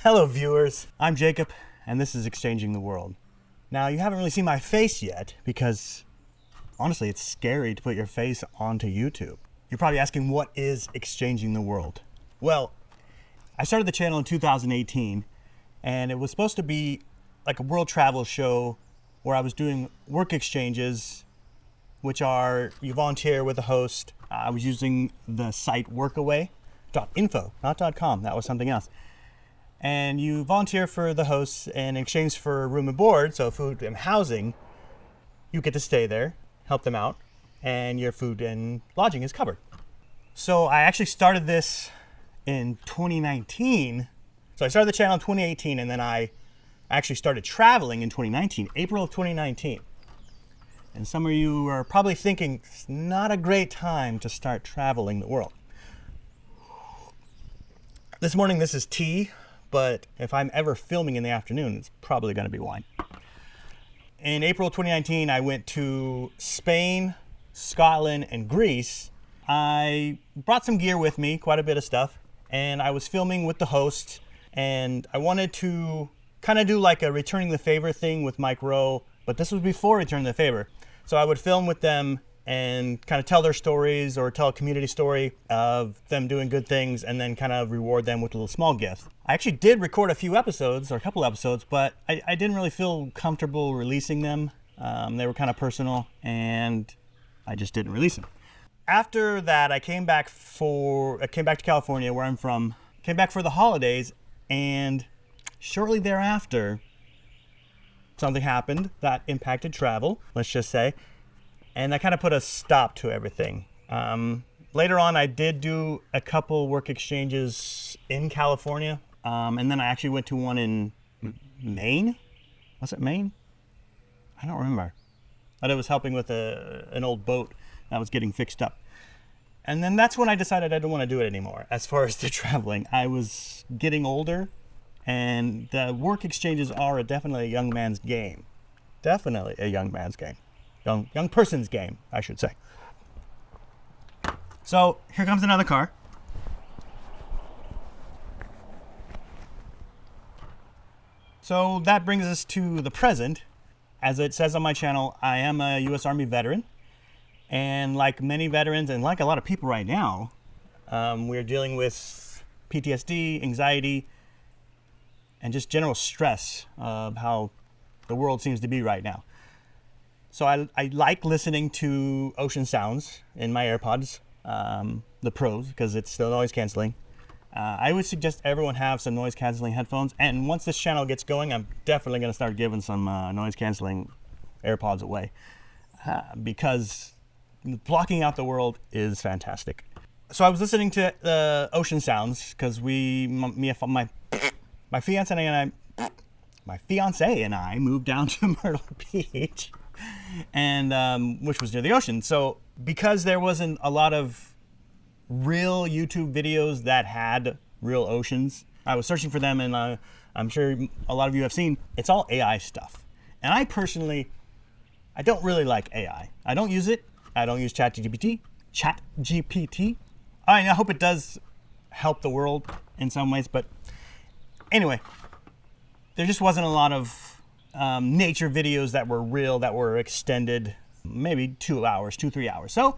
Hello viewers, I'm Jacob, and this is Exchanging the World. Now you haven't really seen my face yet because honestly it's scary to put your face onto YouTube. You're probably asking, what is Exchanging the World? Well, I started the channel in 2018 and it was supposed to be like a world travel show where I was doing work exchanges, which are you volunteer with a host. I was using the site workaway.info, not .com, that was something else. And you volunteer for the hosts, and in exchange for room and board, so food and housing, you get to stay there, help them out, and your food and lodging is covered. So I actually started this in 2019. So I started the channel in 2018, and then I actually started traveling in 2019, April of 2019. And some of you are probably thinking, it's not a great time to start traveling the world. This morning, this is tea. But if I'm ever filming in the afternoon, it's probably going to be wine. In April 2019, I went to Spain, Scotland, and Greece. I brought some gear with me, quite a bit of stuff, and I was filming with the host, and I wanted to kind of do like a returning the favor thing with Mike Rowe, but this was before returning the favor. So I would film with them and kind of tell their stories or tell a community story of them doing good things and then kind of reward them with a little small gift. I actually did record a few episodes or a couple episodes, but I didn't really feel comfortable releasing them. They were kind of personal and I just didn't release them. After that, I came back to California, where I'm from, came back for the holidays, and shortly thereafter, something happened that impacted travel, let's just say. And that kind of put a stop to everything. Later on, I did do a couple work exchanges in California. And then I actually went to one in Maine. Was it Maine? I don't remember. But it was helping with an old boat that was getting fixed up. And then that's when I decided I didn't want to do it anymore. As far as the traveling, I was getting older. And the work exchanges are definitely a young man's game. Definitely a young man's game. Young person's game, I should say. So here comes another car. So that brings us to the present. As it says on my channel, I am a U.S. Army veteran. And like many veterans and like a lot of people right now, we're dealing with PTSD, anxiety, and just general stress of how the world seems to be right now. So I like listening to ocean sounds in my AirPods, the Pros, because it's still noise canceling. I would suggest everyone have some noise canceling headphones. And once this channel gets going, I'm definitely going to start giving some noise canceling AirPods away because blocking out the world is fantastic. So I was listening to the ocean sounds because my fiance and I moved down to Myrtle Beach. And which was near the ocean. So because there wasn't a lot of real YouTube videos that had real oceans, I was searching for them, and I'm sure a lot of you have seen, it's all AI stuff. And I personally, I don't really like AI. I don't use it. I don't use ChatGPT. I hope it does help the world in some ways, but anyway, there just wasn't a lot of nature videos that were real, that were extended, maybe 3 hours. So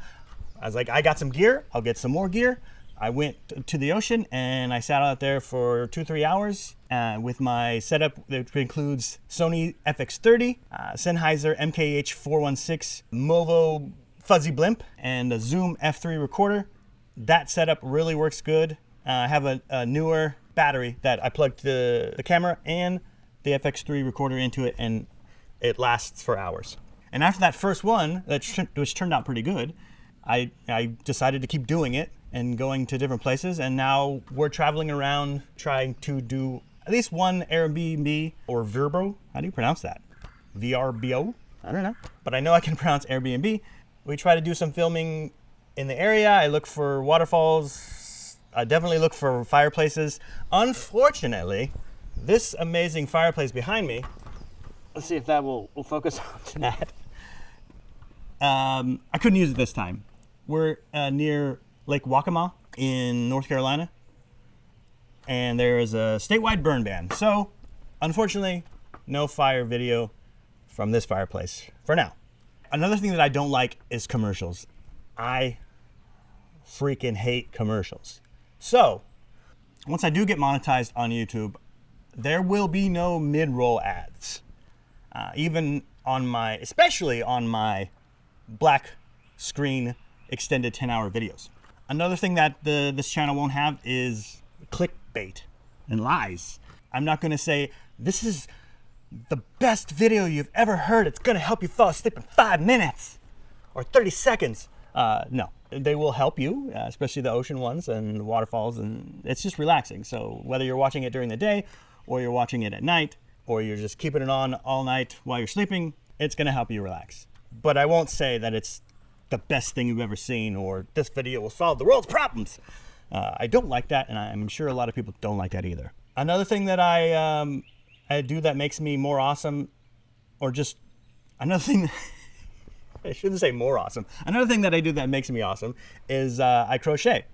I was like, I got some gear, I'll get some more gear. I went to the ocean and I sat out there for 2-3 hours with my setup that includes Sony FX30, Sennheiser MKH416, Movo Fuzzy Blimp, and a Zoom F3 recorder. That setup really works good. I have a newer battery that I plugged the camera and the FX3 recorder into it, and it lasts for hours. And after that first one, which turned out pretty good, I decided to keep doing it and going to different places. And now we're traveling around trying to do at least one Airbnb or Vrbo. How do you pronounce that? VRBO? I don't know. But I know I can pronounce Airbnb. We try to do some filming in the area. I look for waterfalls. I definitely look for fireplaces. Unfortunately, this amazing fireplace behind me, let's see if that will focus on that. I couldn't use it this time. We're near Lake Waccamaw in North Carolina. and there is a statewide burn ban. So, unfortunately, no fire video from this fireplace for now. Another thing that I don't like is commercials. I freaking hate commercials. So, once I do get monetized on YouTube, there will be no mid-roll ads. Even on my, especially on my black screen extended 10-hour videos. Another thing that this channel won't have is clickbait and lies. I'm not gonna say, this is the best video you've ever heard. It's gonna help you fall asleep in 5 minutes or 30 seconds. No, they will help you, especially the ocean ones and waterfalls, and it's just relaxing. So whether you're watching it during the day or you're watching it at night or you're just keeping it on all night while you're sleeping, it's gonna help you relax. But I won't say that it's the best thing you've ever seen or this video will solve the world's problems. I don't like that, and I'm sure a lot of people don't like that either. Another thing that I do that makes me more awesome, or just another thing, I shouldn't say more awesome. Another thing that I do that makes me awesome is I crochet.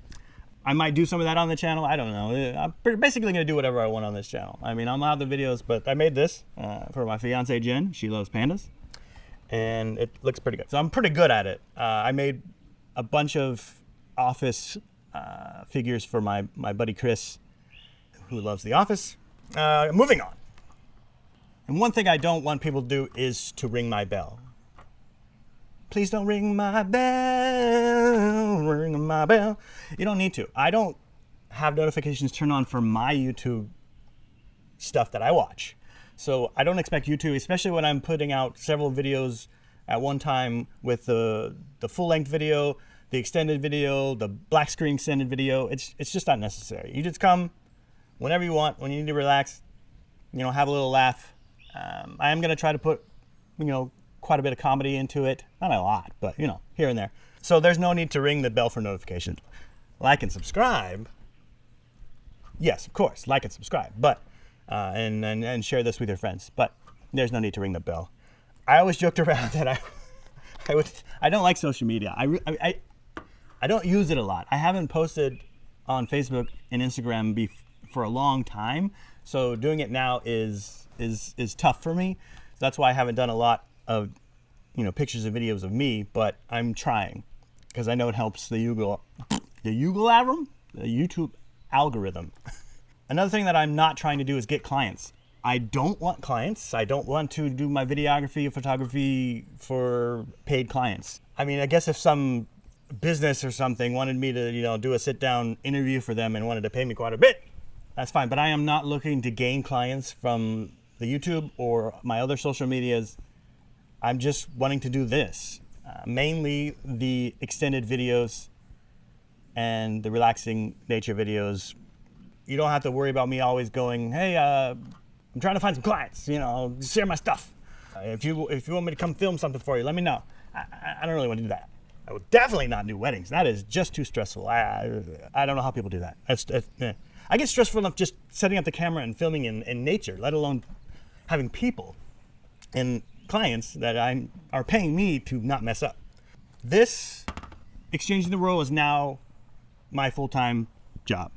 I might do some of that on the channel. I don't know. I'm basically going to do whatever I want on this channel. I mean, I'm out of the videos, but I made this for my fiance, Jen. She loves pandas, and it looks pretty good. So I'm pretty good at it. I made a bunch of office figures for my buddy Chris, who loves The Office. Moving on. And one thing I don't want people to do is to ring my bell. Please don't ring my bell, ring my bell. You don't need to. I don't have notifications turned on for my YouTube stuff that I watch. So I don't expect you to, especially when I'm putting out several videos at one time with the full-length video, the extended video, the black screen extended video. It's just not necessary. You just come whenever you want, when you need to relax, have a little laugh. I am going to try to put, quite a bit of comedy into it. Not a lot, but, here and there. So there's no need to ring the bell for notifications. Like and subscribe. Yes, of course, like and subscribe. But, and share this with your friends. But there's no need to ring the bell. I always joked around that I don't like social media. I don't use it a lot. I haven't posted on Facebook and Instagram for a long time. So doing it now is tough for me. So that's why I haven't done a lot of pictures and videos of me, but I'm trying because I know it helps the YouTube algorithm. Another thing that I'm not trying to do is get clients. I don't want clients. I don't want to do my videography or photography for paid clients. I mean, I guess if some business or something wanted me to do a sit down interview for them and wanted to pay me quite a bit, that's fine. But I am not looking to gain clients from the YouTube or my other social medias. I'm just wanting to do this, mainly the extended videos and the relaxing nature videos. You don't have to worry about me always going, hey, I'm trying to find some clients, share my stuff. If you want me to come film something for you, let me know. I don't really want to do that. I would definitely not do weddings. That is just too stressful. I don't know how people do that. I get stressful enough just setting up the camera and filming in nature, let alone having people and clients that are paying me to not mess up. This Exchanging the World is now my full-time job.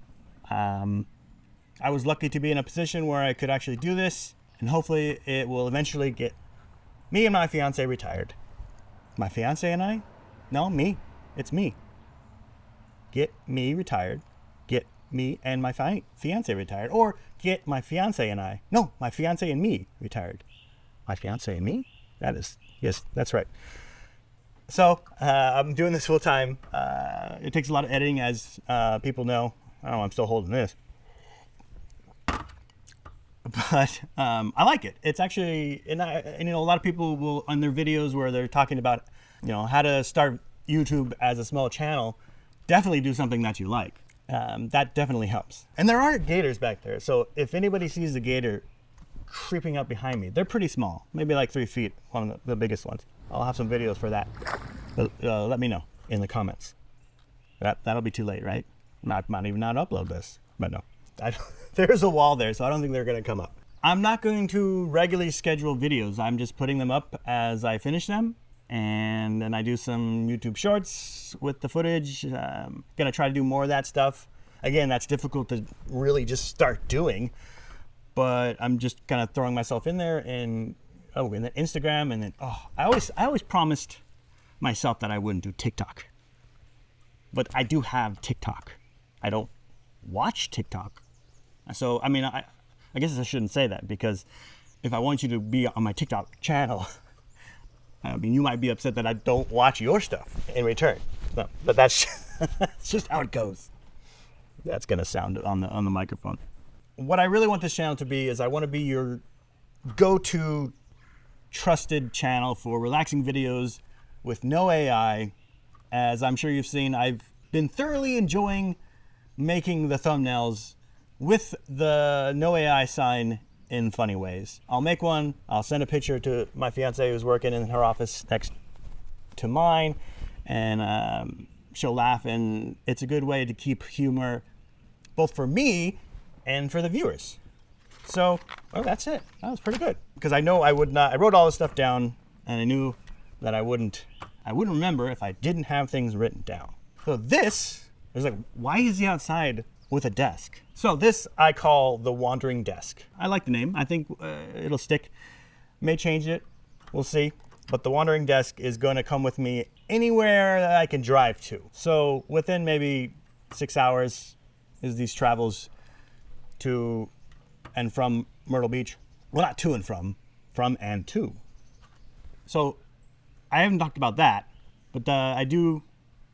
I was lucky to be in a position where I could actually do this, and hopefully it will eventually get me and my fiance retired. My fiance and I? No, me. It's me. Get me retired. Get me and my fiance retired. Or get my fiance and I. No, my fiance and me retired. My fiance and me? Yes, that's right. So I'm doing this full time. It takes a lot of editing, as people know. Oh, I'm still holding this. But I like it. It's actually, and a lot of people will, on their videos where they're talking about, how to start YouTube as a small channel, definitely do something that you like. That definitely helps. And there are gators back there. So if anybody sees the gator creeping up behind me, they're pretty small, maybe like 3 feet, one of the biggest ones. I'll have some videos for that. But, let me know in the comments. That'll be too late, right? I might even not upload this, but no. There's a wall there, so I don't think they're going to come up. I'm not going to regularly schedule videos. I'm just putting them up as I finish them, and then I do some YouTube shorts with the footage. Gonna try to do more of that stuff. Again, that's difficult to really just start doing, but I'm just kind of throwing myself in there, and and then Instagram, and then I always promised myself that I wouldn't do TikTok, but I do have TikTok. I don't watch TikTok, so I mean, I guess I shouldn't say that, because if I want you to be on my TikTok channel, I mean, you might be upset that I don't watch your stuff in return. So, but that's that's just how it goes. That's gonna sound on the microphone. What I really want this channel to be is I want to be your go-to trusted channel for relaxing videos with no AI. As I'm sure you've seen, I've been thoroughly enjoying making the thumbnails with the no AI sign in funny ways. I'll make one, I'll send a picture to my fiance who's working in her office next to mine, and she'll laugh, and it's a good way to keep humor both for me and for the viewers. So, well, that's it. That was pretty good. Because I know I would not, I wrote all this stuff down, and I knew that I wouldn't remember if I didn't have things written down. So this is like, why is he outside with a desk? So this I call the wandering desk. I like the name. I think it'll stick. May change it. We'll see. But the wandering desk is going to come with me anywhere that I can drive to. So within maybe 6 hours is these travels to and from Myrtle Beach. Well, not to and from and to. So I haven't talked about that, but I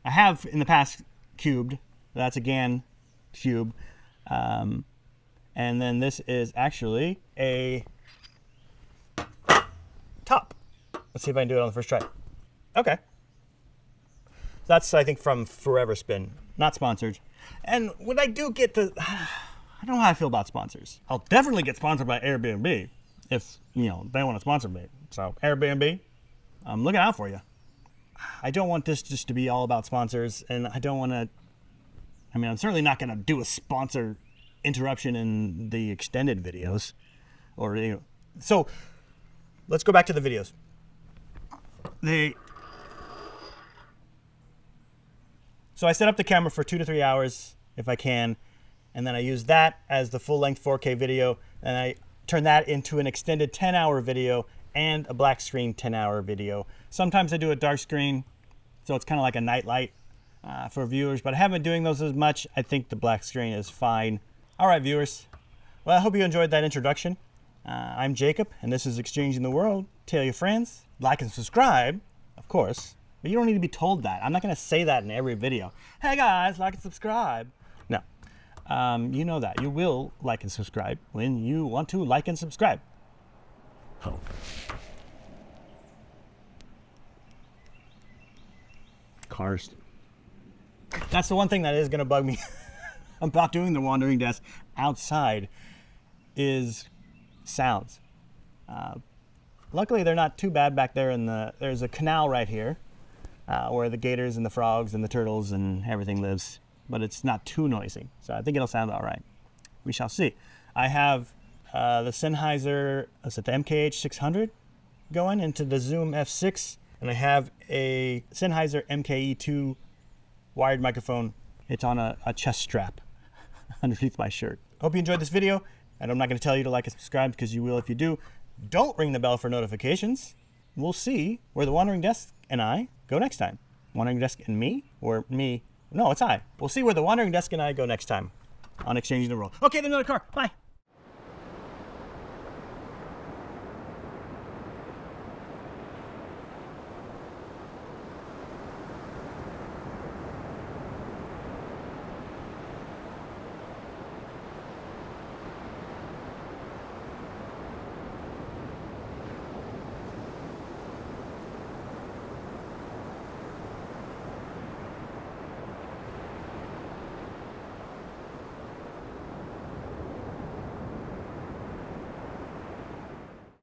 have in the past cubed. That's a GAN cube. And then this is actually a top. Let's see if I can do it on the first try. Okay. That's, I think, from Forever Spin. Not sponsored. And when I do get the... I don't know how I feel about sponsors. I'll definitely get sponsored by Airbnb if, they want to sponsor me. So, Airbnb, I'm looking out for you. I don't want this just to be all about sponsors, and I don't want to... I mean, I'm certainly not going to do a sponsor interruption in the extended videos. So, let's go back to the videos. So I set up the camera for 2 to 3 hours if I can, and then I use that as the full-length 4K video, and I turn that into an extended 10-hour video and a black screen 10-hour video. Sometimes I do a dark screen, so it's kind of like a night light for viewers, but I haven't been doing those as much. I think the black screen is fine. All right, viewers. Well, I hope you enjoyed that introduction. I'm Jacob, and this is Exchanging the World. Tell your friends, like and subscribe, of course. But you don't need to be told that. I'm not going to say that in every video. Hey guys, like and subscribe. No. You know that. You will like and subscribe when you want to like and subscribe. Oh. Cars. That's the one thing that is going to bug me about doing the wandering desk outside is sounds. Luckily, they're not too bad back there. There's a canal right here where the gators and the frogs and the turtles and everything lives, but it's not too noisy. So I think it'll sound all right. We shall see. I have the Sennheiser, the MKH 600 going into the Zoom F6, and I have a Sennheiser MKE2 wired microphone. It's on a chest strap underneath my shirt. Hope you enjoyed this video, and I'm not going to tell you to like and subscribe because you will if you do. Don't ring the bell for notifications. We'll see where the Wandering Desk and I go next time. Wandering Desk and me? Or me? No, it's I. We'll see where the Wandering Desk and I go next time on Exchanging the World. Okay, there's another car. Bye.